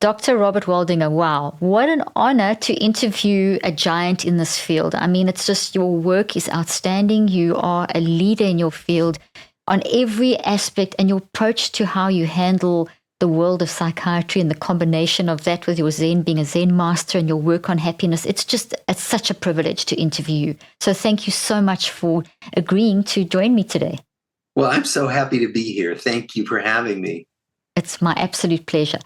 Dr. Robert Waldinger, wow, what an honor to interview a giant in this field. I mean, it's just your work is outstanding. You are a leader in your field on every aspect, and your approach to how you handle the world of psychiatry and the combination of that with your Zen, being a Zen master, and your work on happiness. It's such a privilege to interview you. So thank you so much for agreeing to join me today. Well, I'm so happy to be here. Thank you for having me. It's my absolute pleasure.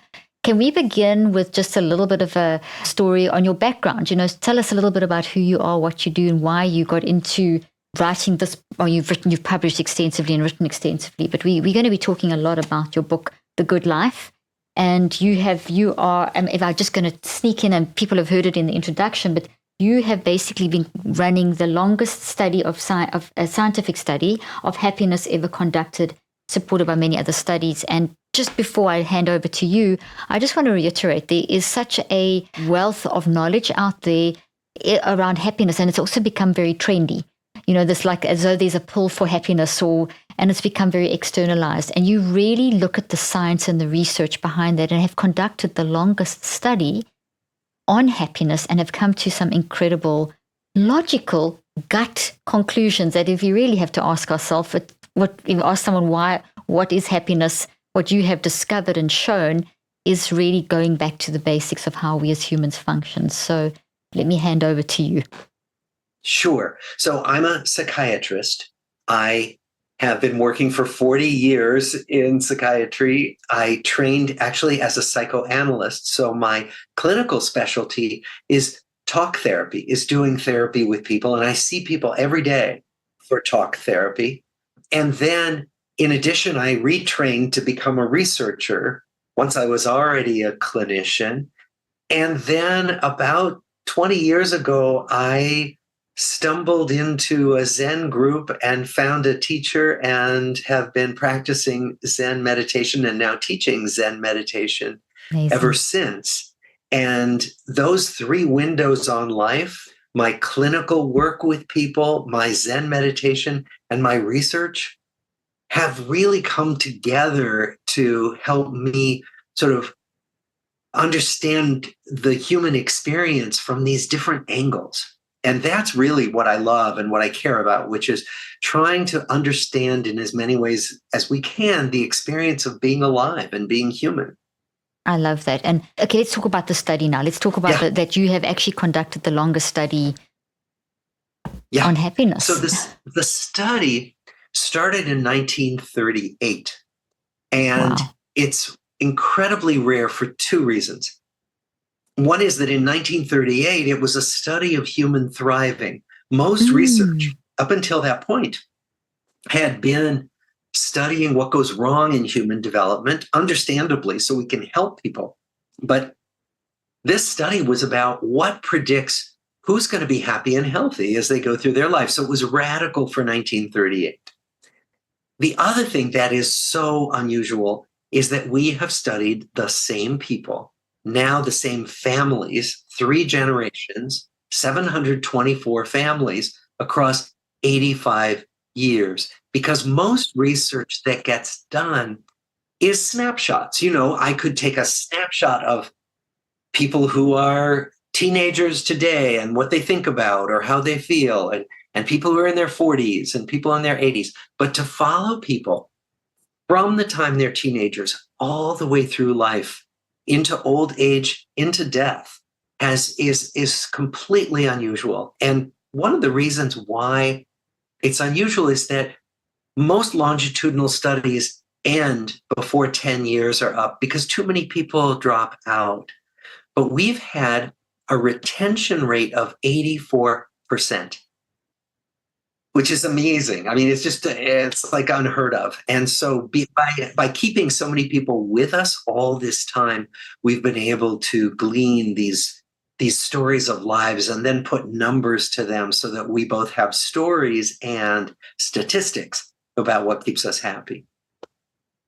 Can we begin with just a little bit of a story on your background? Tell us a little bit about who you are, what you do, and why you got into writing this. Or you've published extensively and written extensively, but we're going to be talking a lot about your book, The Good Life. And you are, if I'm just going to sneak in, and people have heard it in the introduction, but you have basically been running the longest study of a scientific study of happiness ever conducted, supported by many other studies. And just before I hand over to you, I just want to reiterate, there is such a wealth of knowledge out there around happiness, and it's also become very trendy. This like as though there's a pull for happiness, and it's become very externalized. And you really look at the science and the research behind that, and have conducted the longest study on happiness, and have come to some incredible logical gut conclusions that if you really have to ask ourselves, if you ask someone what is happiness, what you have discovered and shown is really going back to the basics of how we as humans function. So let me hand over to you. Sure. So I'm a psychiatrist. I have been working for 40 years in psychiatry. I trained actually as a psychoanalyst. So my clinical specialty is talk therapy, is doing therapy with people. And I see people every day for talk therapy. And then in addition, I retrained to become a researcher once I was already a clinician. And then about 20 years ago, I stumbled into a Zen group and found a teacher, and have been practicing Zen meditation and now teaching Zen meditation ever since. And those three windows on life, my clinical work with people, my Zen meditation, and my research, have really come together to help me sort of understand the human experience from these different angles. And that's really what I love and what I care about, which is trying to understand in as many ways as we can the experience of being alive and being human. I love that. And okay, let's talk about the study now. Let's talk about that you have actually conducted the longest study on happiness. So the study started in 1938, and it's incredibly rare for two reasons. One is that in 1938, it was a study of human thriving. Most research up until that point had been studying what goes wrong in human development, understandably, so we can help people. But this study was about what predicts who's going to be happy and healthy as they go through their life. So it was radical for 1938. The other thing that is so unusual is that we have studied the same people, now the same families, 3 generations, 724 families across 85 years. Because most research that gets done is snapshots. I could take a snapshot of people who are teenagers today and what they think about or how they feel, and people who are in their 40s and people in their 80s. But to follow people from the time they're teenagers all the way through life, into old age, into death, is completely unusual. And one of the reasons why it's unusual is that most longitudinal studies end before 10 years are up because too many people drop out. But we've had a retention rate of 84%, which is amazing. I mean, it's like unheard of. And so by keeping so many people with us all this time, we've been able to glean these stories of lives and then put numbers to them so that we both have stories and statistics about what keeps us happy.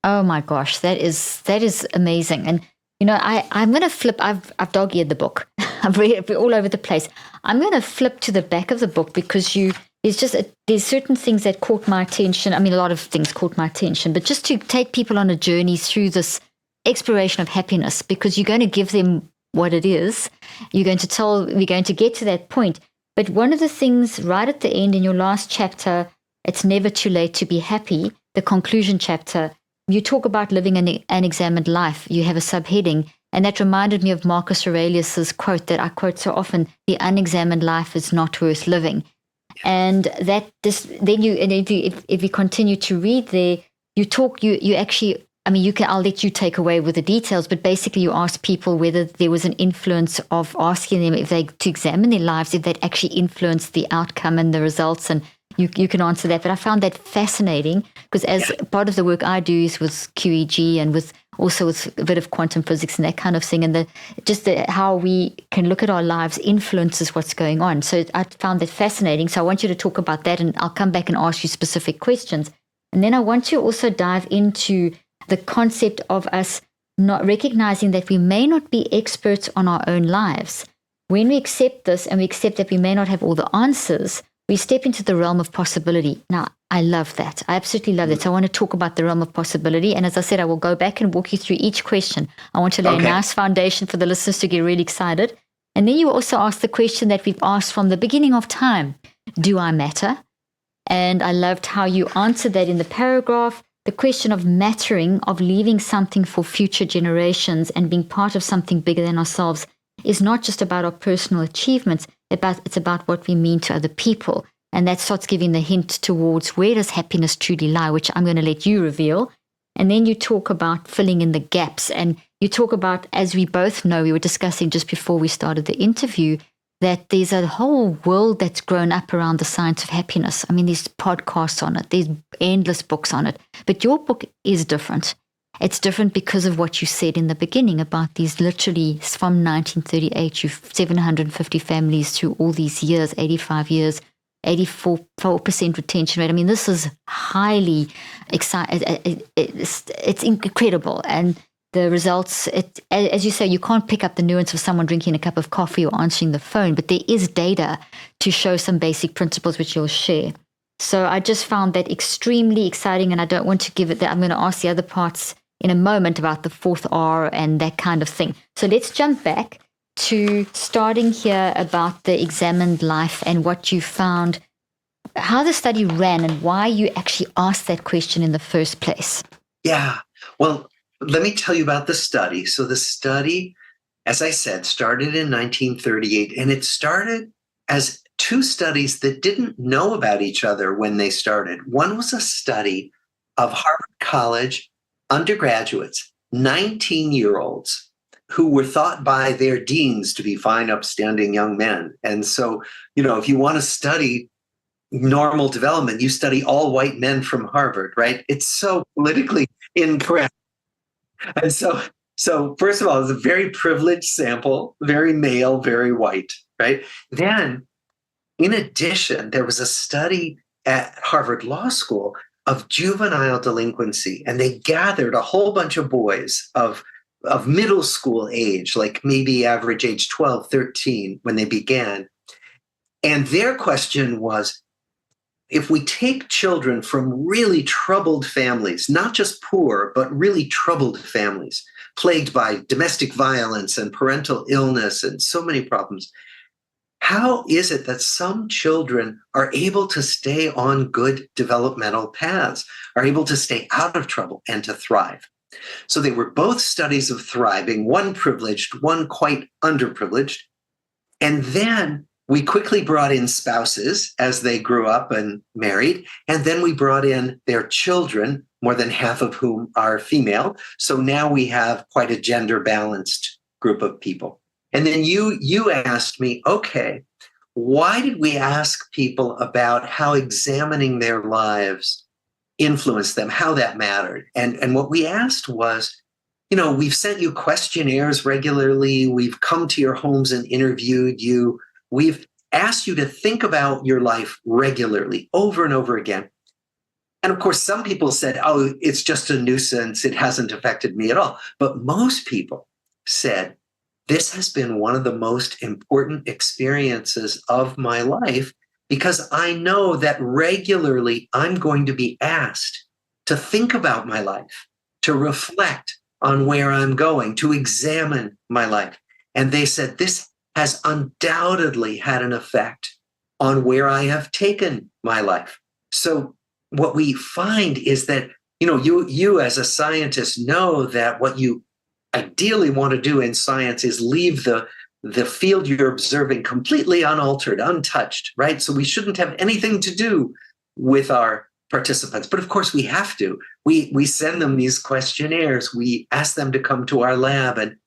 Oh my gosh, that is amazing. And I'm going to flip. I've dog-eared the book. I've read it all over the place. I'm going to flip to the back of the book because there's certain things that caught my attention. I mean, a lot of things caught my attention, but just to take people on a journey through this exploration of happiness, because you're going to give them what it is. We're going to get to that point. But one of the things right at the end in your last chapter, It's Never Too Late to Be Happy, the conclusion chapter, you talk about living an unexamined life. You have a subheading, and that reminded me of Marcus Aurelius's quote that I quote so often: "The unexamined life is not worth living." And that this, then you, and if you continue to read there, you actually, I mean, I'll let you take away with the details, but basically you ask people whether there was an influence of asking them to examine their lives, if they'd actually influenced the outcome and the results. And you can answer that. But I found that fascinating, because as part of the work I do is with QEEG and also with a bit of quantum physics and that kind of thing. And how we can look at our lives influences what's going on. So I found that fascinating. So I want you to talk about that, and I'll come back and ask you specific questions. And then I want to also dive into the concept of us not recognizing that we may not be experts on our own lives. When we accept this, and we accept that we may not have all the answers, we step into the realm of possibility. Now, I love that. I absolutely love that. So I want to talk about the realm of possibility. And as I said, I will go back and walk you through each question. I want to lay a nice foundation for the listeners to get really excited. And then you also ask the question that we've asked from the beginning of time: do I matter? And I loved how you answered that in the paragraph. The question of mattering, of leaving something for future generations and being part of something bigger than ourselves, is not just about our personal achievements, it's about what we mean to other people. And that starts giving the hint towards where does happiness truly lie, which I'm going to let you reveal. And then you talk about filling in the gaps. And you talk about, as we both know, we were discussing just before we started the interview, that there's a whole world that's grown up around the science of happiness. I mean, there's podcasts on it, there's endless books on it. But your book is different. It's different because of what you said in the beginning about these, literally from 1938, you've 750 families through all these years, 85 years, 84% retention rate. I mean, this is highly exciting. It's incredible. And the results, as you say, you can't pick up the nuance of someone drinking a cup of coffee or answering the phone, but there is data to show some basic principles which you'll share. So I just found that extremely exciting, and I don't want to give it that. I'm going to ask the other parts in a moment about the fourth R and that kind of thing. So let's jump back to starting here about the examined life and what you found, how the study ran and why you actually asked that question in the first place. Yeah. Well, let me tell you about the study. So the study, as I said, started in 1938, and it started as two studies that didn't know about each other when they started. One was a study of Harvard College undergraduates, 19-year-olds, who were thought by their deans to be fine, upstanding young men. And so, if you want to study normal development, you study all white men from Harvard, right? It's so politically incorrect. And so first of all, it's a very privileged sample, very male, very white, right? Then, in addition, there was a study at Harvard Law School of juvenile delinquency, and they gathered a whole bunch of boys of middle school age, like maybe average age 12, 13 when they began. And their question was, if we take children from really troubled families, not just poor, but really troubled families, plagued by domestic violence and parental illness and so many problems, how is it that some children are able to stay on good developmental paths, are able to stay out of trouble and to thrive? So they were both studies of thriving, one privileged, one quite underprivileged. And then we quickly brought in spouses as they grew up and married. And then we brought in their children, more than half of whom are female. So now we have quite a gender balanced group of people. And then you asked me, okay, why did we ask people about how examining their lives influenced them, how that mattered? And what we asked was, we've sent you questionnaires regularly. We've come to your homes and interviewed you. We've asked you to think about your life regularly, over and over again. And of course, some people said, oh, it's just a nuisance. It hasn't affected me at all. But most people said, this has been one of the most important experiences of my life, because I know that regularly I'm going to be asked to think about my life, to reflect, on where I'm going, to examine my life. And they said, this has undoubtedly had an effect on where I have taken my life. So what we find is that, you as a scientist know that what you ideally want to do in science is leave the field you're observing completely unaltered, untouched, right? So we shouldn't have anything to do with our participants. But of course we have to. We send them these questionnaires. We ask them to come to our lab and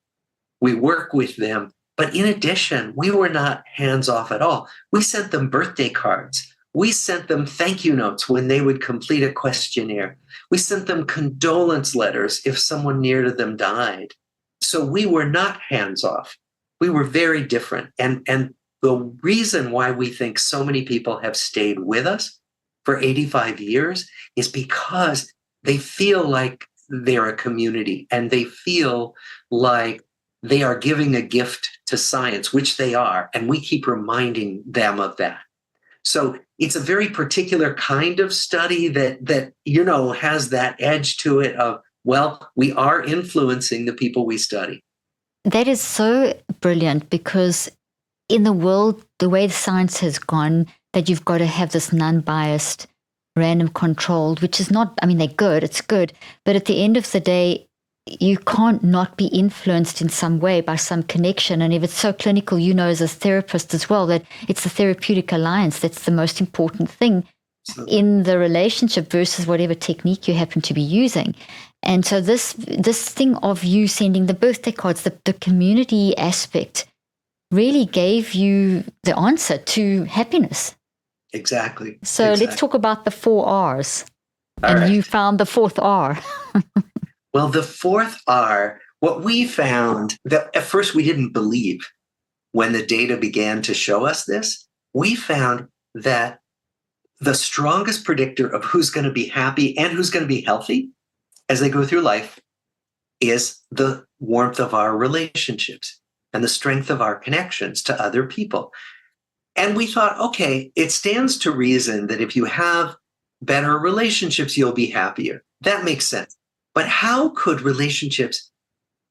we work with them. But in addition, we were not hands-off at all. We sent them birthday cards. We sent them thank you notes when they would complete a questionnaire. We sent them condolence letters if someone near to them died. So we were not hands-off. We were very different. And the reason why we think so many people have stayed with us for 85 years is because they feel like they're a community and they feel like they are giving a gift to science, which they are. And we keep reminding them of that. So it's a very particular kind of study that has that edge to it of, well, we are influencing the people we study. That is so brilliant, because in the world, the way the science has gone, that you've got to have this non-biased, random controlled, which is not, they're good, it's good. But at the end of the day, you can't not be influenced in some way by some connection. And if it's so clinical, as a therapist as well, that it's the therapeutic alliance that's the most important thing in the relationship versus whatever technique you happen to be using. And so this thing of you sending the birthday cards, the community aspect really gave you the answer to happiness. Exactly. So let's talk about the 4 R's. All right. You found the 4th R. Well, the 4th R, what we found that at first we didn't believe when the data began to show us this, we found that the strongest predictor of who's going to be happy and who's going to be healthy as they go through life is the warmth of our relationships and the strength of our connections to other people. And we thought, okay, it stands to reason that if you have better relationships, you'll be happier. That makes sense. But how could relationships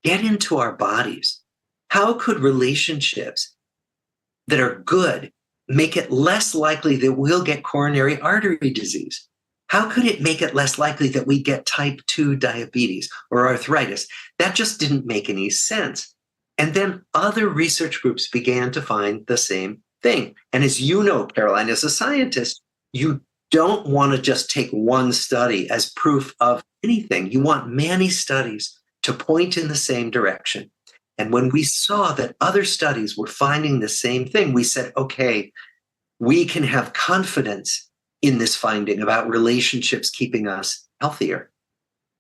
get into our bodies? How could relationships that are good make it less likely that we'll get coronary artery disease? How could it make it less likely that we get type 2 diabetes or arthritis? That just didn't make any sense. And then other research groups began to find the same thing. And as you know, Caroline, as a scientist, you don't want to just take one study as proof of anything. You want many studies to point in the same direction. And when we saw that other studies were finding the same thing, we said, okay, we can have confidence in this finding about relationships keeping us healthier.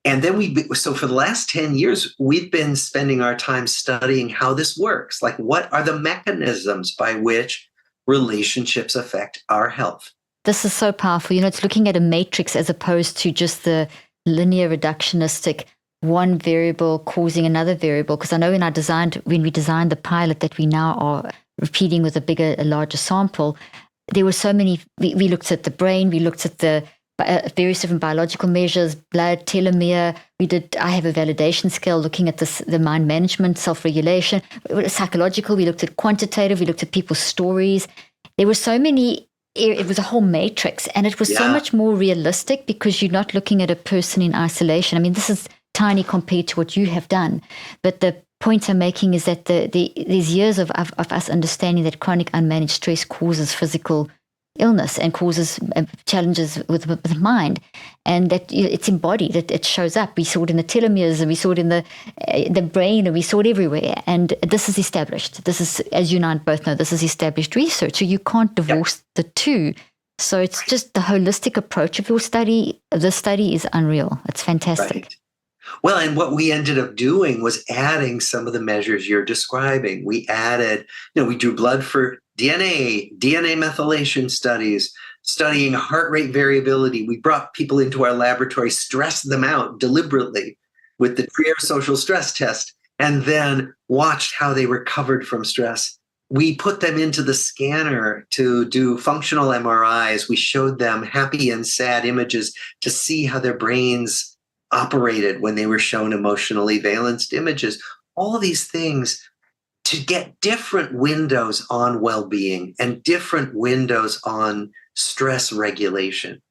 And then so for the last 10 years, we've been spending our time studying how this works. Like, what are the mechanisms by which relationships affect our health? This is so powerful. It's looking at a matrix as opposed to just the linear reductionistic one variable causing another variable. Because I know when we designed the pilot that we now are repeating with a larger sample, there were so many. We looked at the brain, we looked at the various different biological measures, blood, telomere. I have a validation scale looking at the mind management, self-regulation. Psychological, we looked at quantitative, we looked at people's stories. There were so many. It was a whole matrix, and it was so much more realistic because you're not looking at a person in isolation. This is tiny compared to what you have done. But the point I'm making is that these years of us understanding that chronic unmanaged stress causes physical illness and causes challenges with the mind, and that it's embodied, it shows up. We saw it in the telomeres, and we saw it in the brain, and we saw it everywhere. And this is established. This is, as you and I both know, this is established research. So you can't divorce the two. So it's just the holistic approach of your study. The study is unreal. It's fantastic. Right. Well, and what we ended up doing was adding some of the measures you're describing. We added, we drew blood for DNA methylation studies, studying heart rate variability. We brought people into our laboratory, stressed them out deliberately with the Trier social stress test, and then watched how they recovered from stress. We put them into the scanner to do functional MRIs. We showed them happy and sad images to see how their brains operated when they were shown emotionally valenced images. All these things to get different windows on well-being and different windows on stress regulation.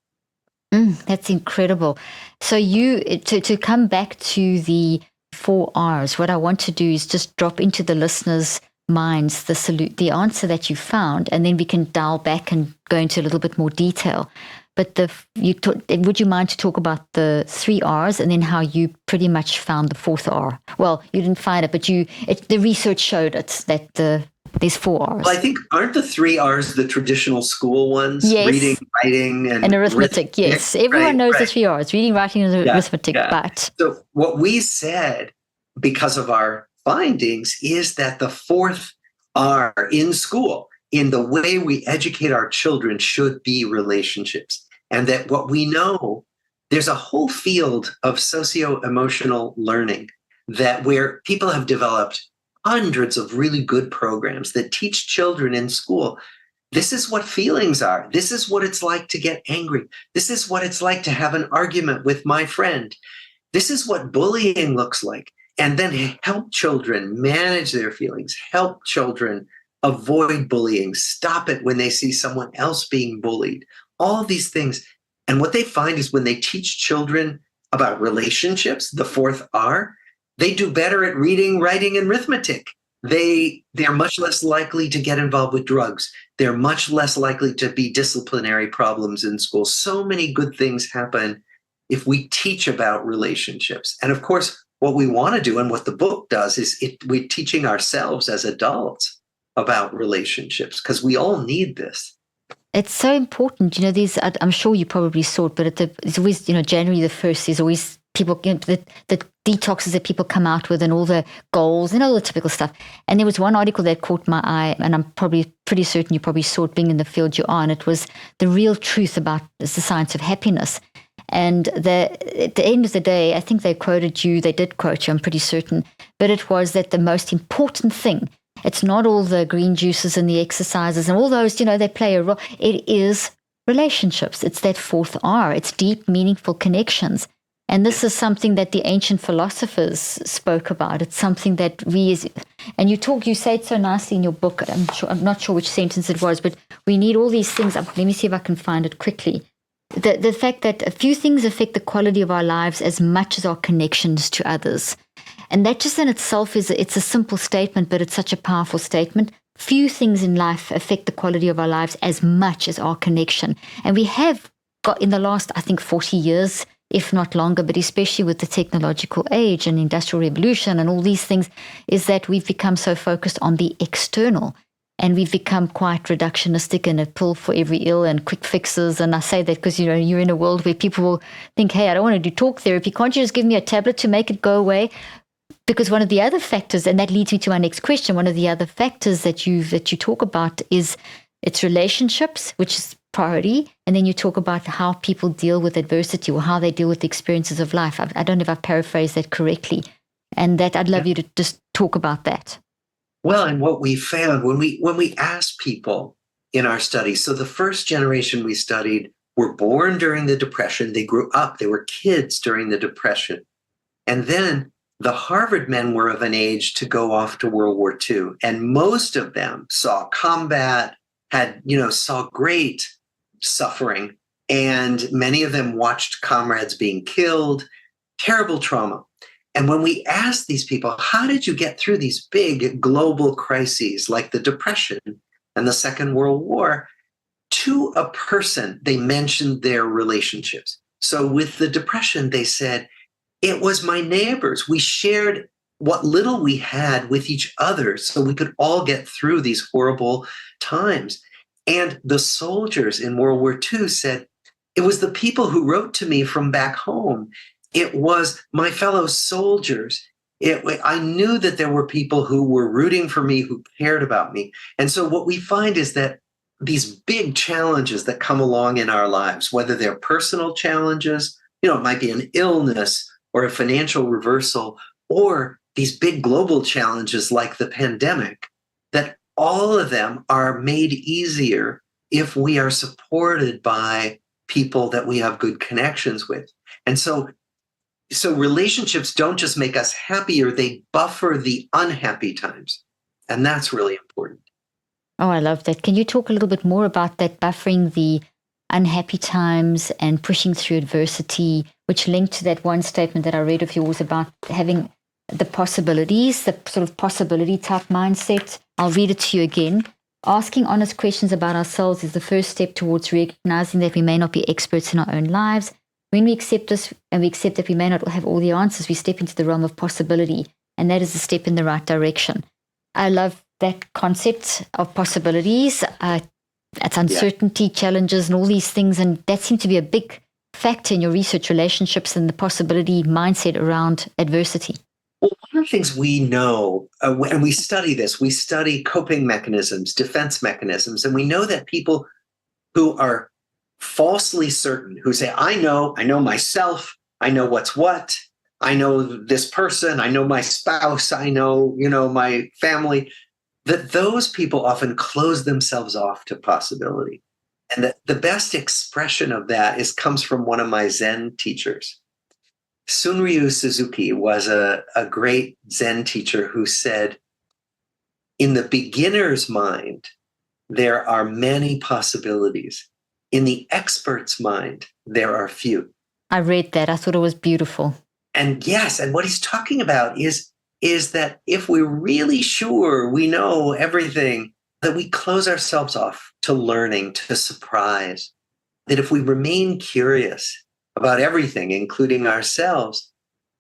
That's incredible. So to come back to the 4 Rs, what I want to do is just drop into the listeners' minds the answer that you found, and then we can dial back and go into a little bit more detail. But would you mind to talk about the 3 Rs and then how you pretty much found the 4th R? Well, you didn't find it, but the research showed it that there's 4 Rs. Well, I think aren't the 3 Rs the traditional school ones? Yes. Reading, writing, and arithmetic. Yes, everyone knows the 3 Rs: reading, writing, and arithmetic. Yeah. But so what we said, because of our findings, is that the 4th R in school, in the way we educate our children, should be relationships. And that what we know, there's a whole field of socio-emotional learning where people have developed hundreds of really good programs that teach children in school. This is what feelings are. This is what it's like to get angry. This is what it's like to have an argument with my friend. This is what bullying looks like. And then help children manage their feelings, help children avoid bullying, stop it when they see someone else being bullied, all these things. And what they find is when they teach children about relationships, the 4th R, they do better at reading, writing, and arithmetic. They're much less likely to get involved with drugs. They're much less likely to be disciplinary problems in school. So many good things happen if we teach about relationships. And of course, what we want to do and what the book does is we're teaching ourselves as adults about relationships because we all need this. It's so important. I'm sure you probably saw it, but it's always, January the 1st is always people, the detoxes that people come out with and all the goals and all the typical stuff. And there was one article that caught my eye, and I'm probably pretty certain you probably saw it being in the field you're on. It was the real truth about the science of happiness. And at the end of the day, I think they did quote you, I'm pretty certain, but it was that the most important thing, it's not all the green juices and the exercises and all those, they play a role. It is relationships. It's that 4th R. It's deep, meaningful connections. And this is something that the ancient philosophers spoke about. It's something that and you say it so nicely in your book. I'm not sure which sentence it was, but we need all these things. Let me see if I can find it quickly. The fact that a few things affect the quality of our lives as much as our connections to others. And that just in itself it's a simple statement, but it's such a powerful statement. Few things in life affect the quality of our lives as much as our connection. And we have got in the last, I think, 40 years, if not longer, but especially with the technological age and industrial revolution and all these things, is that we've become so focused on the external. And we've become quite reductionistic and a pill for every ill and quick fixes. And I say that because, you're in a world where people will think, hey, I don't want to do talk therapy. Can't you just give me a tablet to make it go away? Because one of the other factors, and that leads me to my next question, one of the other factors that you talk about is it's relationships, which is priority. And then you talk about how people deal with adversity or how they deal with the experiences of life. I don't know if I've paraphrased that correctly. And that I'd love you to just talk about that. Well, and what we found when we asked people in our study, so the first generation we studied were born during the Depression. They grew up, they were kids during the Depression. And then the Harvard men were of an age to go off to World War II. And most of them saw combat, saw great suffering. And many of them watched comrades being killed, terrible trauma. And when we asked these people, how did you get through these big global crises like the Depression and the Second World War? To a person, they mentioned their relationships. So with the Depression, they said, it was my neighbors. We shared what little we had with each other so we could all get through these horrible times. And the soldiers in World War II said, it was the people who wrote to me from back home. It was my fellow soldiers. I knew that there were people who were rooting for me, who cared about me. And so what we find is that these big challenges that come along in our lives, whether they're personal challenges, it might be an illness or a financial reversal, or these big global challenges like the pandemic, that all of them are made easier if we are supported by people that we have good connections with. And so So relationships don't just make us happier, they buffer the unhappy times. And that's really important. Oh, I love that. Can you talk a little bit more about that, buffering the unhappy times and pushing through adversity, which linked to that one statement that I read of yours about having the possibilities, the sort of possibility type mindset? I'll read it to you again. Asking honest questions about ourselves is the first step towards recognizing that we may not be experts in our own lives. When we accept this and we accept that we may not have all the answers, we step into the realm of possibility, and that is a step in the right direction. I love that concept of possibilities. It's uncertainty, challenges, and all these things, and that seemed to be a big factor in your research, relationships, and the possibility mindset around adversity. Well, one of the things we know, and we study this, we study coping mechanisms, defense mechanisms, and we know that people who are falsely certain, who say, I know myself, I know what's what, I know this person, I know my spouse, I know, my family, that those people often close themselves off to possibility. And that the best expression of that comes from one of my Zen teachers. Sunryu Suzuki was a great Zen teacher who said, in the beginner's mind, there are many possibilities. In the expert's mind, there are few. I read that. I thought it was beautiful. And yes, and what he's talking about is that if we're really sure we know everything, that we close ourselves off to learning, to surprise. That if we remain curious about everything, including ourselves,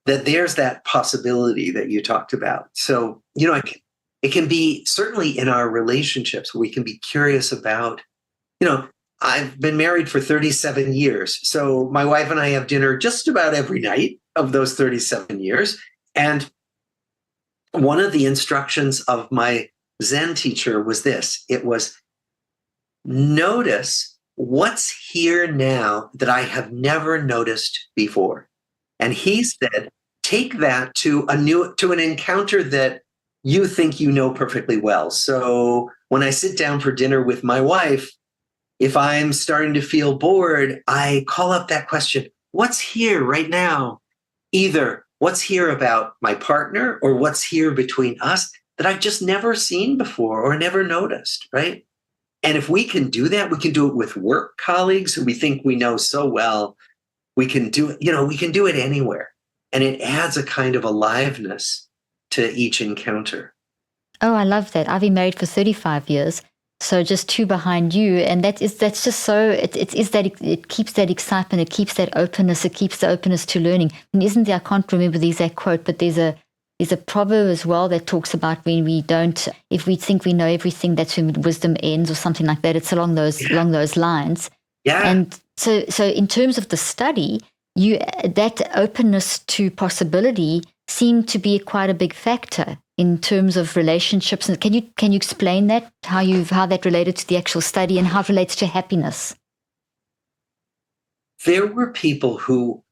that there's that possibility that you talked about. So, it can be certainly in our relationships, we can be curious about, I've been married for 37 years. So my wife and I have dinner just about every night of those 37 years. And one of the instructions of my Zen teacher was this. It was, notice what's here now that I have never noticed before. And he said, take that to an encounter that you think you know perfectly well. So when I sit down for dinner with my wife, if I'm starting to feel bored, I call up that question, what's here right now? Either what's here about my partner or what's here between us that I've just never seen before or never noticed, right? And if we can do that, we can do it with work colleagues who we think we know so well. We can do it, we can do it anywhere. And it adds a kind of aliveness to each encounter. Oh, I love that. I've been married for 35 years. So just two behind you. And that's just so, it keeps that excitement, it keeps that openness, it keeps the openness to learning. And isn't there, I can't remember the exact quote, but there's a proverb as well that talks about when we don't, if we think we know everything, that's when wisdom ends or something like that. It's along those lines. Yeah. And so in terms of the study, that openness to possibility seemed to be quite a big factor in terms of relationships. And can you explain that, how that related to the actual study and how it relates to happiness? There were people who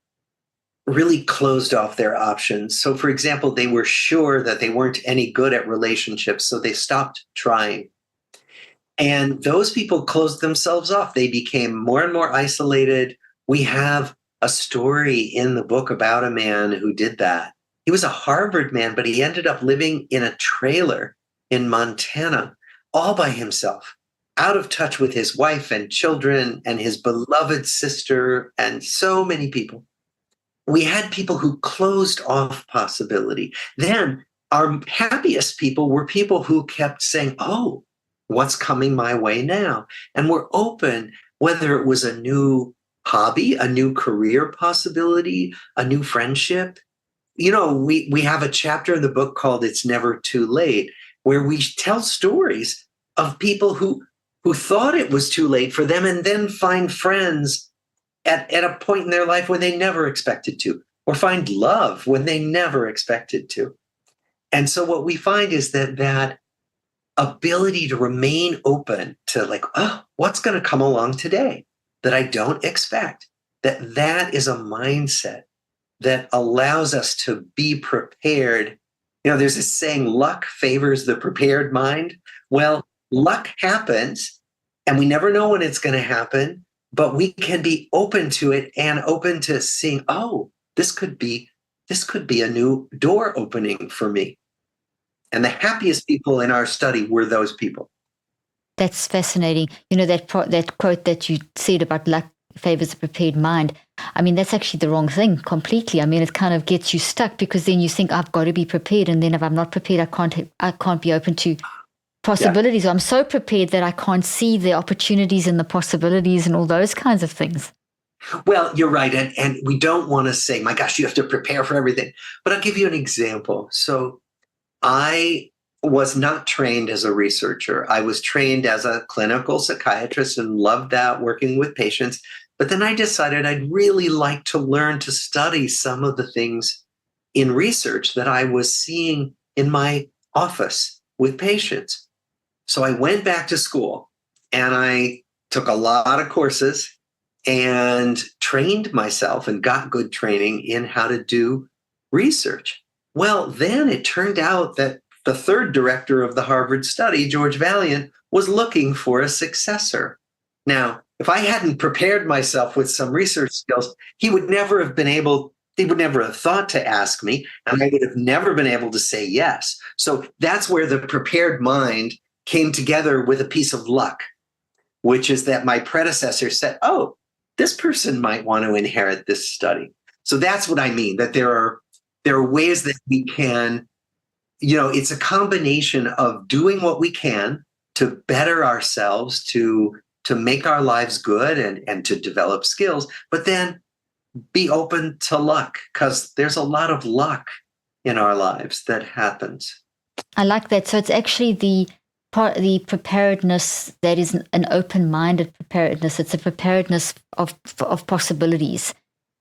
really closed off their options. So, for example, they were sure that they weren't any good at relationships, so they stopped trying. And those people closed themselves off. They became more and more isolated. We have a story in the book about a man who did that. He was a Harvard man, but he ended up living in a trailer in Montana all by himself, out of touch with his wife and children and his beloved sister and so many people. We had people who closed off possibility. Then our happiest people were people who kept saying, oh, what's coming my way now? And were open, whether it was a new hobby, a new career possibility, a new friendship. We have a chapter in the book called It's Never Too Late, where we tell stories of people who thought it was too late for them and then find friends at a point in their life when they never expected to, or find love when they never expected to. And so what we find is that ability to remain open to what's going to come along today that I don't expect, that is a mindset that allows us to be prepared. There's this saying, luck favors the prepared mind. Well, luck happens and we never know when it's going to happen, but we can be open to it and open to seeing, oh, this could be a new door opening for me. And the happiest people in our study were those people. That's fascinating. That quote that you said about luck favors a prepared mind. I mean, that's actually the wrong thing completely. I mean, it kind of gets you stuck because then you think I've got to be prepared, and then if I'm not prepared, I can't be open to possibilities. Yeah. I'm so prepared that I can't see the opportunities and the possibilities and all those kinds of things. Well, you're right. And we don't want to say, my gosh, you have to prepare for everything. But I'll give you an example. So I was not trained as a researcher. I was trained as a clinical psychiatrist and loved that, working with patients. But then I decided I'd really like to learn to study some of the things in research that I was seeing in my office with patients. So I went back to school and I took a lot of courses and trained myself and got good training in how to do research. Well, then it turned out that the third director of the Harvard study, George Vaillant, was looking for a successor. Now, if I hadn't prepared myself with some research skills, he would never have thought to ask me, and I would have never been able to say yes. So that's where the prepared mind came together with a piece of luck, which is that my predecessor said, oh, this person might want to inherit this study. So that's what I mean, that there are ways that we can, it's a combination of doing what we can to better ourselves, to make our lives good and to develop skills, but then be open to luck, because there's a lot of luck in our lives that happens. I like that. So it's actually the preparedness that is an open-minded preparedness. It's a preparedness of possibilities,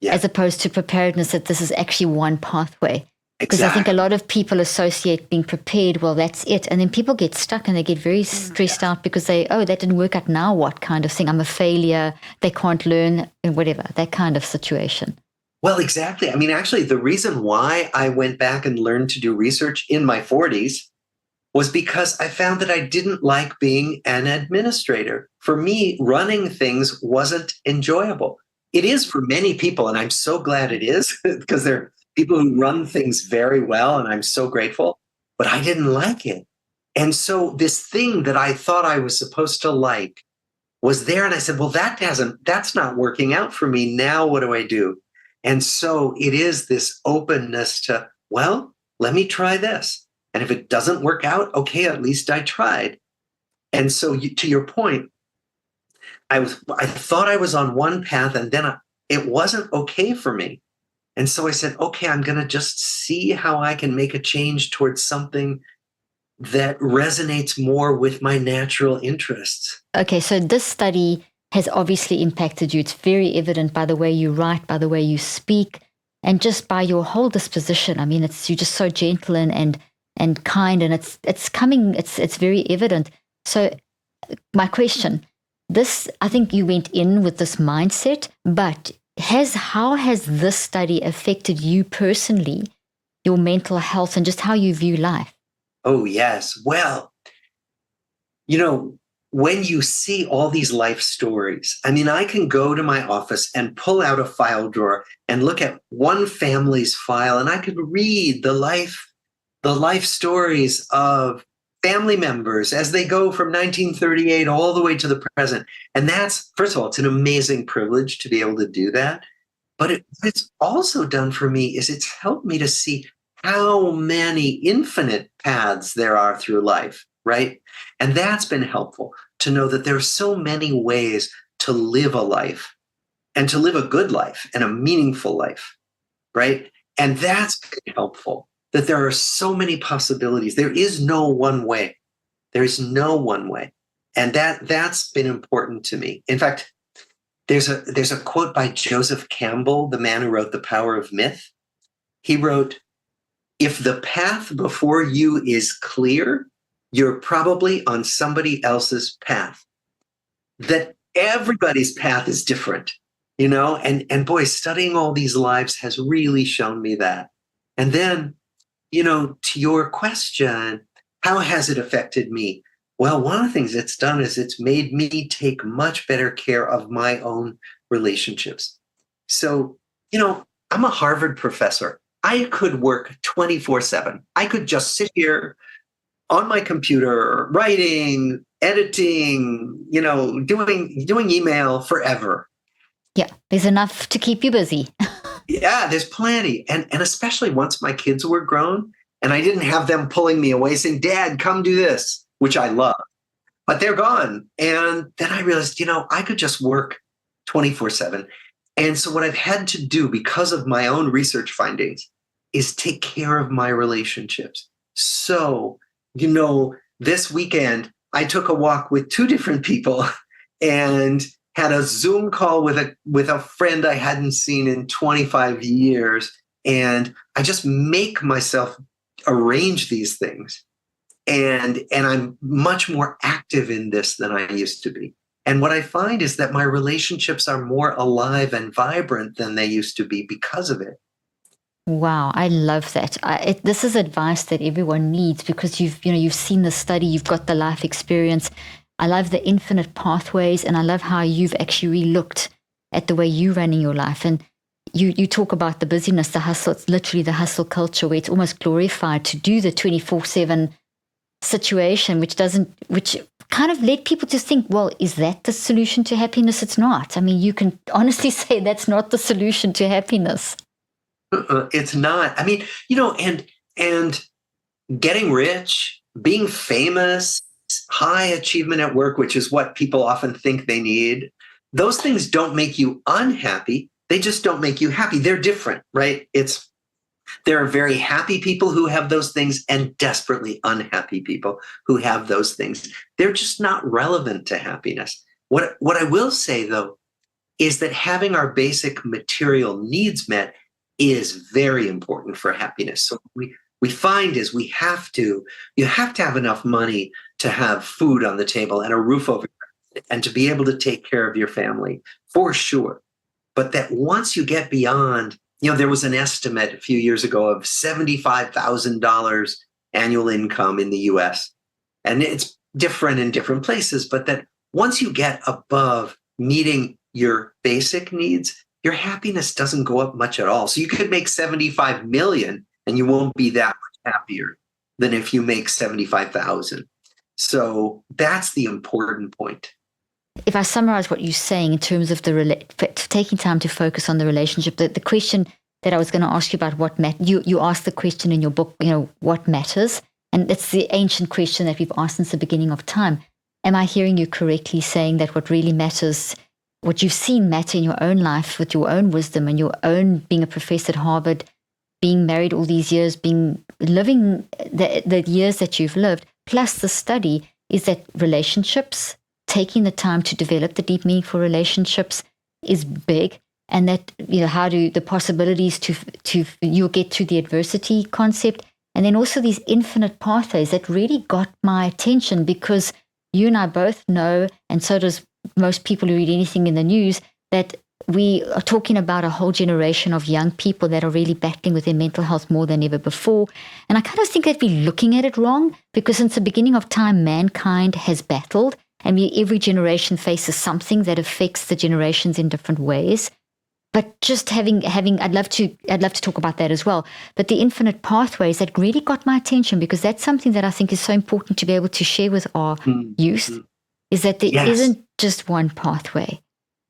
as opposed to preparedness that this is actually one pathway. Because I think a lot of people associate being prepared, well, that's it. And then people get stuck and they get very stressed out because that didn't work out, now what kind of thing? I'm a failure, they can't learn, and whatever, that kind of situation. Well, exactly. I mean, actually, the reason why I went back and learned to do research in my 40s was because I found that I didn't like being an administrator. For me, running things wasn't enjoyable. It is for many people, and I'm so glad it is, because there are people who run things very well, and I'm so grateful, but I didn't like it. And so this thing that I thought I was supposed to like was there, and I said, well, that's not working out for me. Now what do I do? And so it is this openness to, well, let me try this. And if it doesn't work out, okay, at least I tried. And so to your point, I thought I was on one path, and then it wasn't okay for me. And so I said, okay, I'm going to just see how I can make a change towards something that resonates more with my natural interests. Okay, so this study has obviously impacted you. It's very evident by the way you write, by the way you speak, and just by your whole disposition. I mean, you're just so gentle and kind, and it's very evident. So my question, I think you went in with this mindset, but how has this study affected you personally, your mental health, and just how you view life? Oh, yes. Well, when you see all these life stories, I mean, I can go to my office and pull out a file drawer and look at one family's file, and I could read the life stories of family members as they go from 1938 all the way to the present. And that's, first of all, it's an amazing privilege to be able to do that. But it's also done for me is it's helped me to see how many infinite paths there are through life, right? And that's been helpful to know that there are so many ways to live a life and to live a good life and a meaningful life, right? And that's been helpful, that there are so many possibilities. There is no one way. There's no one way. And that's been important to me. In fact, there's a quote by Joseph Campbell, the man who wrote The Power of Myth. He wrote, if the path before you is clear, you're probably on somebody else's path. That everybody's path is different, and boy, studying all these lives has really shown me that. And then, to your question, how has it affected me? Well, one of the things it's done is it's made me take much better care of my own relationships. So, I'm a Harvard professor. I could work 24/7. I could just sit here on my computer, writing, editing, doing email forever. Yeah, there's enough to keep you busy. Yeah, there's plenty. And especially once my kids were grown and I didn't have them pulling me away saying, Dad, come do this, which I love. But they're gone. And then I realized, I could just work 24/7. And so what I've had to do because of my own research findings is take care of my relationships. So, this weekend I took a walk with two different people and had a Zoom call with a friend I hadn't seen in 25 years. And I just make myself arrange these things. And I'm much more active in this than I used to be. And what I find is that my relationships are more alive and vibrant than they used to be because of it. Wow, I love that. This is advice that everyone needs because you've seen the study, you've got the life experience. I love the infinite pathways, and I love how you've actually relooked at the way you're running your life. And you talk about the busyness, the hustle. It's literally the hustle culture where it's almost glorified to do the 24/7 situation, which kind of led people to think, well, is that the solution to happiness? It's not. I mean, you can honestly say that's not the solution to happiness. It's not. I mean, and getting rich, being famous, high achievement at work, which is what people often think they need, those things don't make you unhappy. They just don't make you happy. They're different, right? There are very happy people who have those things and desperately unhappy people who have those things. They're just not relevant to happiness. What I will say, though, is that having our basic material needs met is very important for happiness. So we find is you have to have enough money to have food on the table and a roof over your head and to be able to take care of your family, for sure. But that once you get beyond, there was an estimate a few years ago of $75,000 annual income in the US. And it's different in different places, but that once you get above meeting your basic needs, your happiness doesn't go up much at all. So you could make 75 million and you won't be that much happier than if you make 75,000. So that's the important point. If I summarize what you're saying in terms of taking time to focus on the relationship, the question that I was going to ask you about you asked the question in your book, what matters? And it's the ancient question that we've asked since the beginning of time. Am I hearing you correctly saying that what really matters, what you've seen matter in your own life with your own wisdom and your own being a professor at Harvard, being married all these years, living the years that you've lived, plus the study, is that relationships, taking the time to develop the deep meaningful relationships is big. And that, how do the possibilities you'll get through the adversity concept. And then also these infinite pathways that really got my attention because you and I both know, and so does most people who read anything in the news, that we are talking about a whole generation of young people that are really battling with their mental health more than ever before. And I kind of think that we're looking at it wrong because since the beginning of time, mankind has battled. And every generation faces something that affects the generations in different ways. But just having, I'd love to talk about that as well. But the infinite pathways that really got my attention because that's something that I think is so important to be able to share with our youth, is that there isn't just one pathway.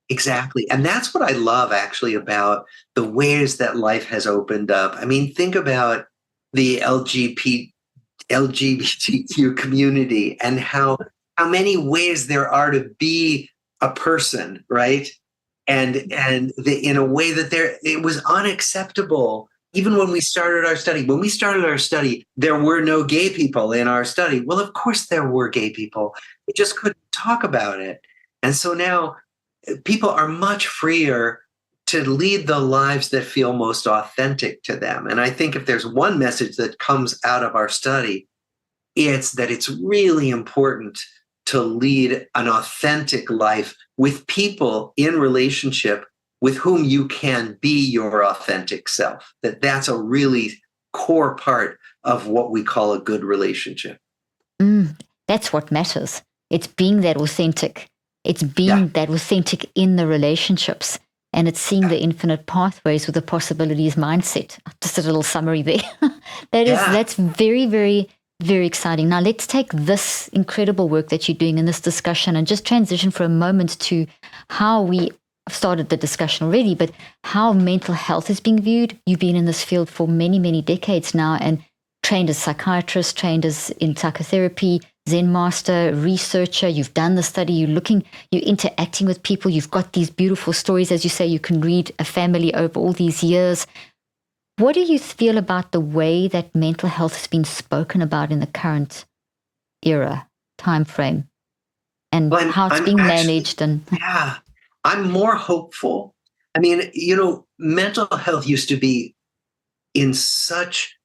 Exactly. And that's what I love actually about the ways that life has opened up. I mean, think about the LGBTQ community and how many ways there are to be a person, right? And in a way that it was unacceptable. Even when we started our study, there were no gay people in our study. Well, of course there were gay people. We just couldn't talk about it. And so now people are much freer to lead the lives that feel most authentic to them. And I think if there's one message that comes out of our study, it's that it's really important to lead an authentic life with people in relationship with whom you can be your authentic self. That's a really core part of what we call a good relationship. That's what matters. It's being that authentic. It's being that authentic in the relationships. And it's seeing the infinite pathways with the possibilities mindset. Just a little summary there. That's very, very, very exciting. Now let's take this incredible work that you're doing in this discussion and just transition for a moment to how we started the discussion already, but how mental health is being viewed. You've been in this field for many, many decades now and trained as psychiatrist, trained as in psychotherapy, Zen master, researcher. You've done the study, you're interacting with people. You've got these beautiful stories. As you say, you can read a family over all these years. What do you feel about the way that mental health has been spoken about in the current era, time frame, and how it's being managed? Yeah, I'm more hopeful. I mean, mental health used to be in such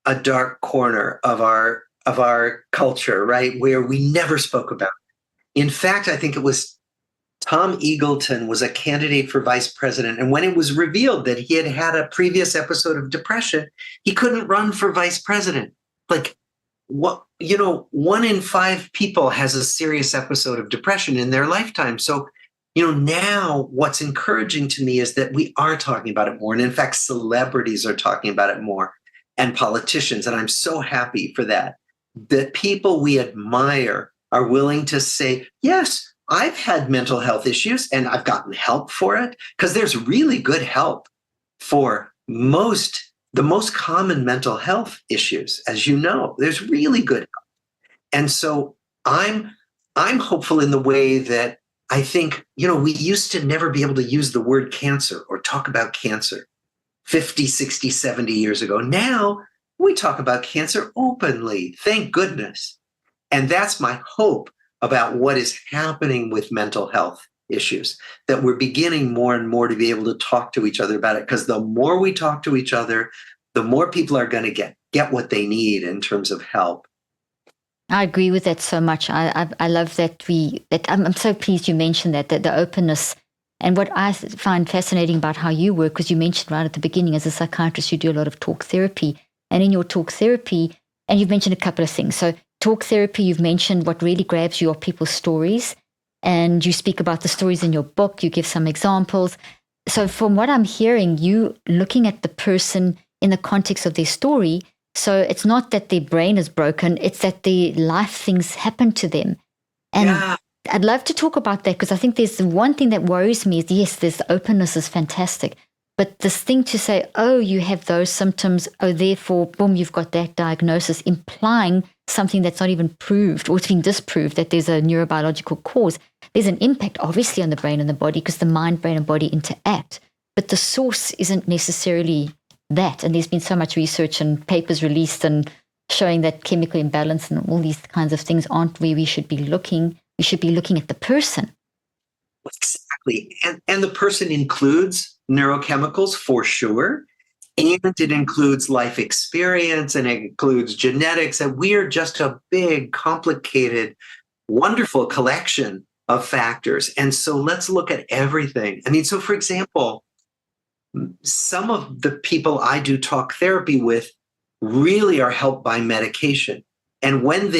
a dark corner of our culture, right? Where we never spoke about it. In fact, I think it was Tom Eagleton was a candidate for vice president. And when it was revealed that he had had a previous episode of depression, he couldn't run for vice president. Like, what, 1 in 5 people has a serious episode of depression in their lifetime. So, now what's encouraging to me is that we are talking about it more. And in fact, celebrities are talking about it more, and politicians. And I'm so happy for that people we admire are willing to say, yes, I've had mental health issues and I've gotten help for it, because there's really good help for the most common mental health issues. As you know, there's really good help. And so I'm hopeful in the way that I think, we used to never be able to use the word cancer or talk about cancer 50, 60, 70 years ago. Now we talk about cancer openly, thank goodness. And that's my hope about what is happening with mental health issues, that we're beginning more and more to be able to talk to each other about it, because the more we talk to each other, the more people are going to get what they need in terms of help. I agree with that so much. I love that I'm so pleased you mentioned that the openness. And what I find fascinating about how you work, because you mentioned right at the beginning, as a psychiatrist, you do a lot of talk therapy. And in your talk therapy, and you've mentioned a couple of things. So talk therapy, you've mentioned what really grabs you are people's stories. And you speak about the stories in your book. You give some examples. So from what I'm hearing, you looking at the person in the context of their story. So it's not that their brain is broken. It's that the life things happen to them. And I'd love to talk about that, because I think there's one thing that worries me is, yes, this openness is fantastic. But this thing to say, oh, you have those symptoms, oh, therefore, boom, you've got that diagnosis, implying something that's not even proved, or it's been disproved that there's a neurobiological cause. There's an impact, obviously, on the brain and the body, because the mind, brain, and body interact. But the source isn't necessarily that. And there's been so much research and papers released and showing that chemical imbalance and all these kinds of things aren't where we should be looking. We should be looking at the person. Exactly. And the person includes neurochemicals for sure. And it includes life experience, and it includes genetics. And we are just a big, complicated, wonderful collection of factors. And so let's look at everything. I mean, so for example, some of the people I do talk therapy with really are helped by medication. And when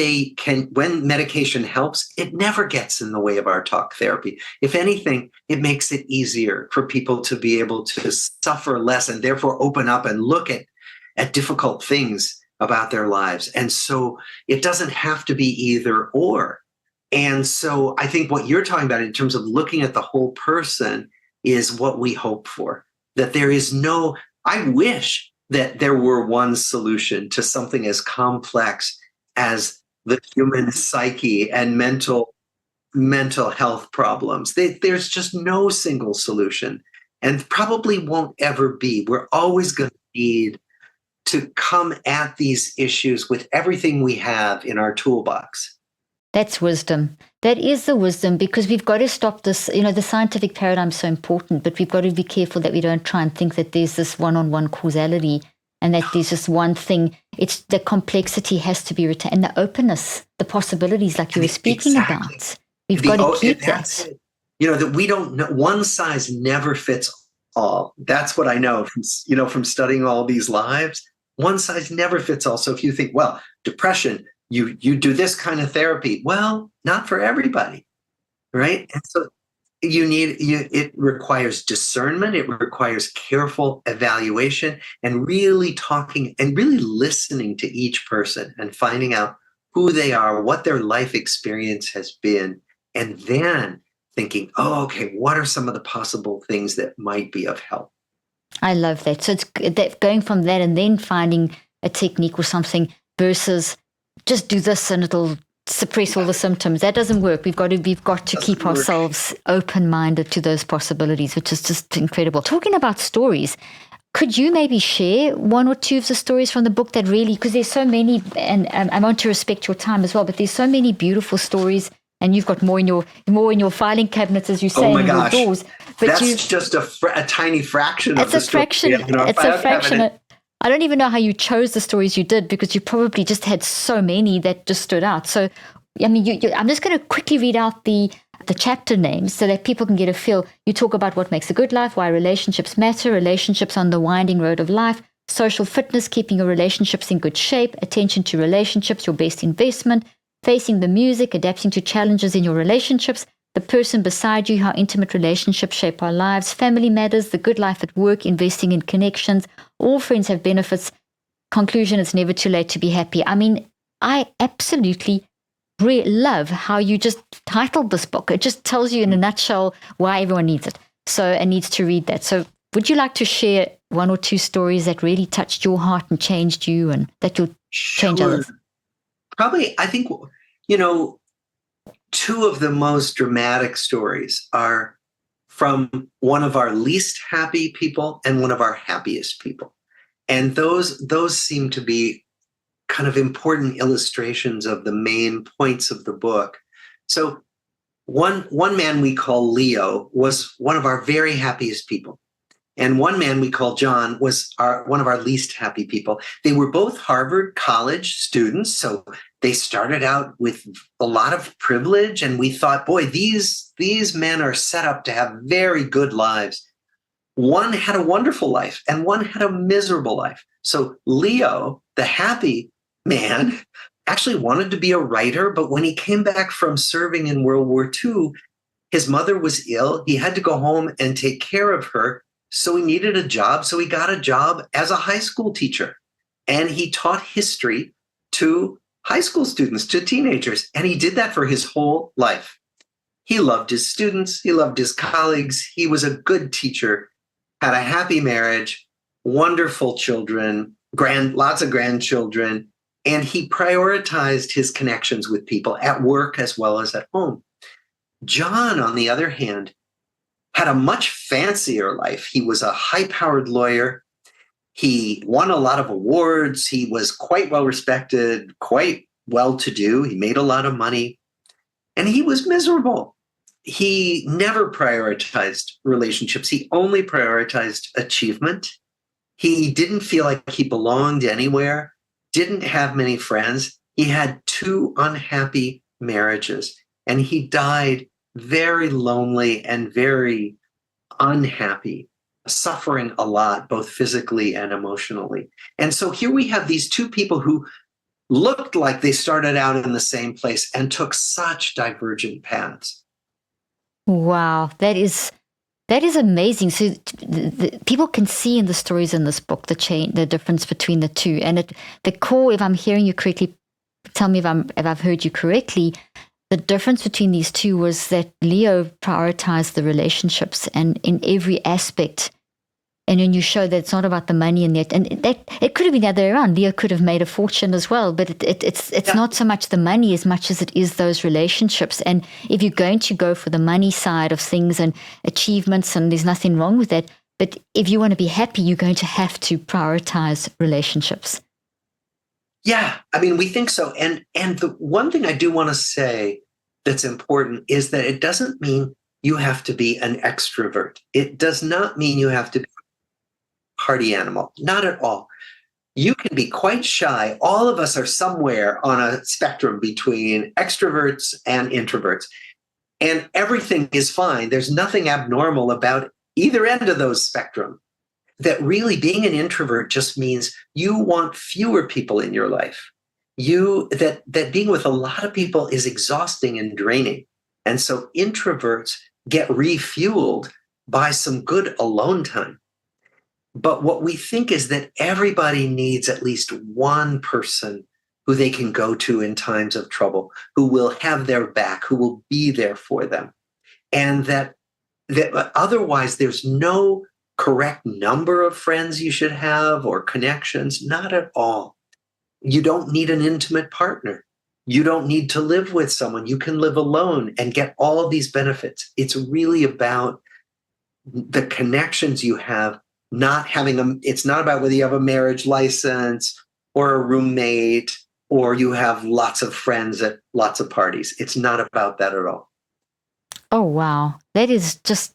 medication helps, it never gets in the way of our talk therapy. If anything, it makes it easier for people to be able to suffer less and therefore open up and look at difficult things about their lives. And so it doesn't have to be either or. And so I think what you're talking about in terms of looking at the whole person is what we hope for. That there is I wish that there were one solution to something as complex as the human psyche and mental health problems. There's just no single solution, and probably won't ever be. We're always going to need to come at these issues with everything we have in our toolbox. That's wisdom. That is the wisdom, because we've got to stop this. The scientific paradigm is so important, but we've got to be careful that we don't try and think that there's this one-on-one causality and that there's just one thing. It's the complexity has to be retained, and the openness, the possibilities, like you were speaking about. We've got to keep that. That we don't know. One size never fits all. That's what I know from studying all these lives. One size never fits all. So if you think, well, depression, you do this kind of therapy. Well, not for everybody, right? And so it requires discernment. It requires careful evaluation and really talking and really listening to each person and finding out who they are, what their life experience has been, and then thinking, oh, okay, what are some of the possible things that might be of help? I love that. So it's that going from that and then finding a technique or something versus just do this and it'll suppress all the symptoms. That doesn't work. We've got to keep ourselves open-minded to those possibilities, which is just incredible. Talking about stories, could you maybe share one or two of the stories from the book that really, because there's so many, and I want to respect your time as well, but there's so many beautiful stories, and you've got more in your filing cabinets, as you say, in your doors. But that's just a tiny fraction of the fraction. It's a fraction. I don't even know how you chose the stories you did, because you probably just had so many that just stood out. So, I mean, I'm just going to quickly read out the chapter names so that people can get a feel. You talk about what makes a good life, why relationships matter, relationships on the winding road of life, social fitness, keeping your relationships in good shape, attention to relationships, your best investment, facing the music, adapting to challenges in your relationships, the person beside you, how intimate relationships shape our lives, family matters, the good life at work, investing in connections, all friends have benefits. Conclusion, it's never too late to be happy. I mean, I absolutely love how you just titled this book. It just tells you in a nutshell why everyone needs it. So, and needs to read that. So would you like to share one or two stories that really touched your heart and changed you and that you'll change others? Probably, I think, two of the most dramatic stories are from one of our least happy people and one of our happiest people. And those seem to be kind of important illustrations of the main points of the book. So one man we call Leo was one of our very happiest people. And one man we call John was one of our least happy people. They were both Harvard College students, so they started out with a lot of privilege, and we thought, boy, these men are set up to have very good lives. One had a wonderful life, and one had a miserable life. So Leo, the happy man, actually wanted to be a writer, but when he came back from serving in World War II, his mother was ill. He had to go home and take care of her. So he needed a job. So he got a job as a high school teacher. And he taught history to high school students, to teenagers. And he did that for his whole life. He loved his students. He loved his colleagues. He was a good teacher, had a happy marriage, wonderful children, lots of grandchildren. And he prioritized his connections with people at work as well as at home. John, on the other hand, had a much fancier life. He was a high-powered lawyer. He won a lot of awards. He was quite well-respected, quite well-to-do. He made a lot of money. And he was miserable. He never prioritized relationships. He only prioritized achievement. He didn't feel like he belonged anywhere, didn't have many friends. He had 2 unhappy marriages, and he died very lonely and very unhappy, suffering a lot, both physically and emotionally. And so here we have these 2 people who looked like they started out in the same place and took such divergent paths. Wow, that is amazing. So people can see in the stories in this book the difference between the two. And the core, if I'm hearing you correctly, tell me if I've heard you correctly. The difference between these two was that Leo prioritized the relationships and in every aspect. And then you show that it's not about the money and that it could have been the other way around. Leo could have made a fortune as well, but it's not so much the money as much as it is those relationships. And if you're going to go for the money side of things and achievements, and there's nothing wrong with that, but if you want to be happy, you're going to have to prioritize relationships. Yeah, I mean, we think so. And the one thing I do want to say that's important is that it doesn't mean you have to be an extrovert. It does not mean you have to be a party animal. Not at all. You can be quite shy. All of us are somewhere on a spectrum between extroverts and introverts. And everything is fine. There's nothing abnormal about either end of those spectrum. That really being an introvert just means you want fewer people in your life. That being with a lot of people is exhausting and draining. And so introverts get refueled by some good alone time. But what we think is that everybody needs at least one person who they can go to in times of trouble, who will have their back, who will be there for them. And that otherwise there's no correct number of friends you should have or connections, not at all. You don't need an intimate partner. You don't need to live with someone. You can live alone and get all of these benefits. It's really about the connections you have, not having them. It's not about whether you have a marriage license or a roommate or you have lots of friends at lots of parties. It's not about that at all. Oh, wow. That is just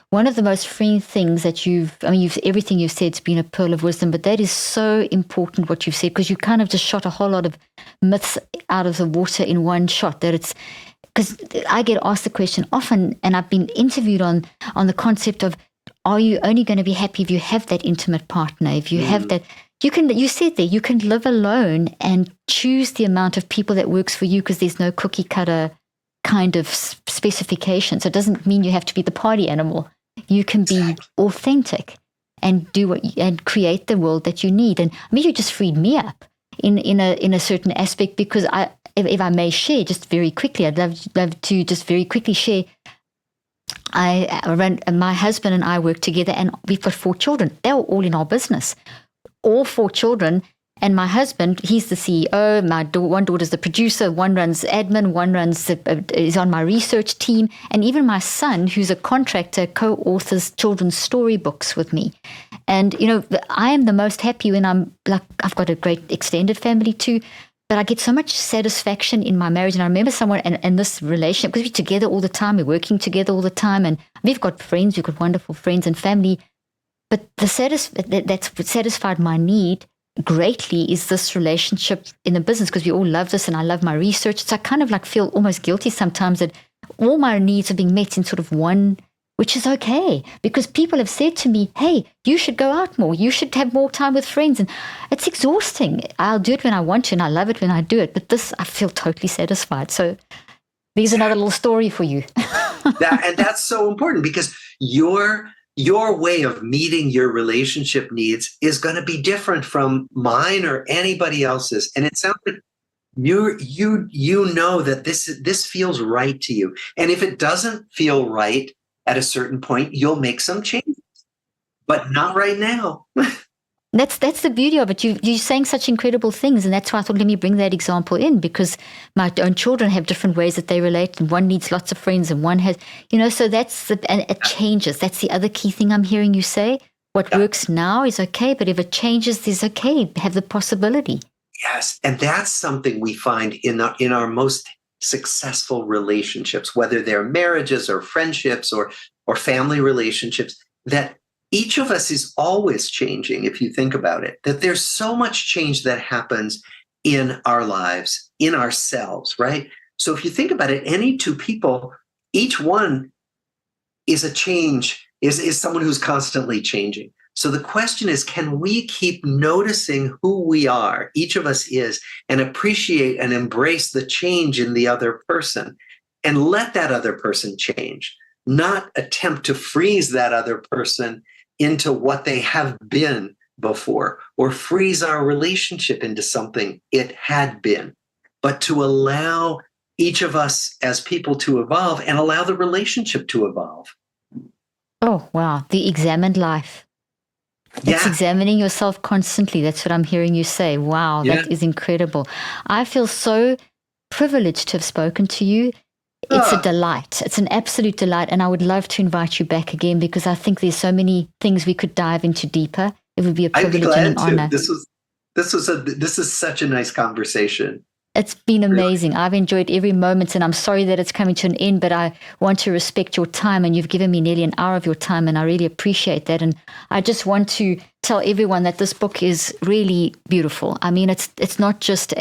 one of the most freeing things that everything you've said has been a pearl of wisdom, but that is so important what you've said, because you kind of just shot a whole lot of myths out of the water in one shot. That it's, because I get asked the question often, and I've been interviewed on the concept of, are you only going to be happy if you have that intimate partner? If you have that, you said there, you can live alone and choose the amount of people that works for you, because there's no cookie cutter kind of specification. So it doesn't mean you have to be the party animal. You can be authentic and do and create the world that you need. And I mean, you just freed me up in a certain aspect, because if I may share just very quickly, I'd love to just very quickly share. My husband and I work together, and we've got 4 children. They were all in our business, all 4 children. And my husband, he's the CEO. My one daughter's the producer. One runs admin. One is on my research team. And even my son, who's a contractor, co-authors children's storybooks with me. And, I am the most happy when I'm like, I've got a great extended family too, but I get so much satisfaction in my marriage. And I remember someone in this relationship, because we're together all the time, we're working together all the time, and we've got friends, we've got wonderful friends and family. But that's what satisfied my need greatly is this relationship in the business, because we all love this, and I love my research. So I kind of like feel almost guilty sometimes that all my needs are being met in sort of one, which is okay, because people have said to me, hey, you should go out more, you should have more time with friends. And it's exhausting. I'll do it when I want to, and I love it when I do it, but this, I feel totally satisfied. So there's another little story for you. And that's so important, because your way of meeting your relationship needs is going to be different from mine or anybody else's. And it sounds like you know that this feels right to you. And if it doesn't feel right at a certain point, you'll make some changes, but not right now. That's the beauty of it. You're saying such incredible things, and that's why I thought, let me bring that example in, because my own children have different ways that they relate, and one needs lots of friends and one has, so and it changes. That's the other key thing I'm hearing you say. What works now is okay, but if it changes, there's okay. Have the possibility. Yes, and that's something we find in our most successful relationships, whether they're marriages or friendships or family relationships, that each of us is always changing, if you think about it, that there's so much change that happens in our lives, in ourselves, right? So if you think about it, any 2 people, each one is a change, is someone who's constantly changing. So the question is, can we keep noticing who we are, each of us is, and appreciate and embrace the change in the other person, and let that other person change, not attempt to freeze that other person into what they have been before, or freeze our relationship into something it had been, but to allow each of us as people to evolve and allow the relationship to evolve. Oh, wow. The examined life. It's examining yourself constantly. That's what I'm hearing you say. Wow, that is incredible. I feel so privileged to have spoken to you. It's a delight. It's an absolute delight. And I would love to invite you back again, because I think there's so many things we could dive into deeper. It would be a privilege and an honor. This is such a nice conversation. It's been amazing. I've enjoyed every moment, and I'm sorry that it's coming to an end, but I want to respect your time, and you've given me nearly an hour of your time, and I really appreciate that. And I just want to tell everyone that this book is really beautiful. I mean, it's not just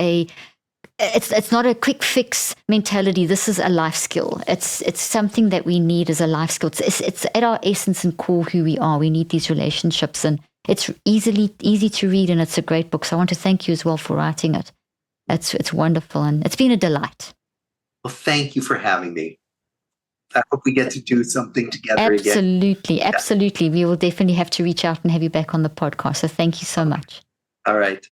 it's not a quick fix mentality. This is a life skill. It's something that we need as a life skill. It's at our essence and core who we are. We need these relationships, and it's easy to read, and it's a great book. So I want to thank you as well for writing it. It's wonderful, and it's been a delight. Well, thank you for having me. I hope we get to do something together again. Absolutely. We will definitely have to reach out and have you back on the podcast. So thank you so much. All right.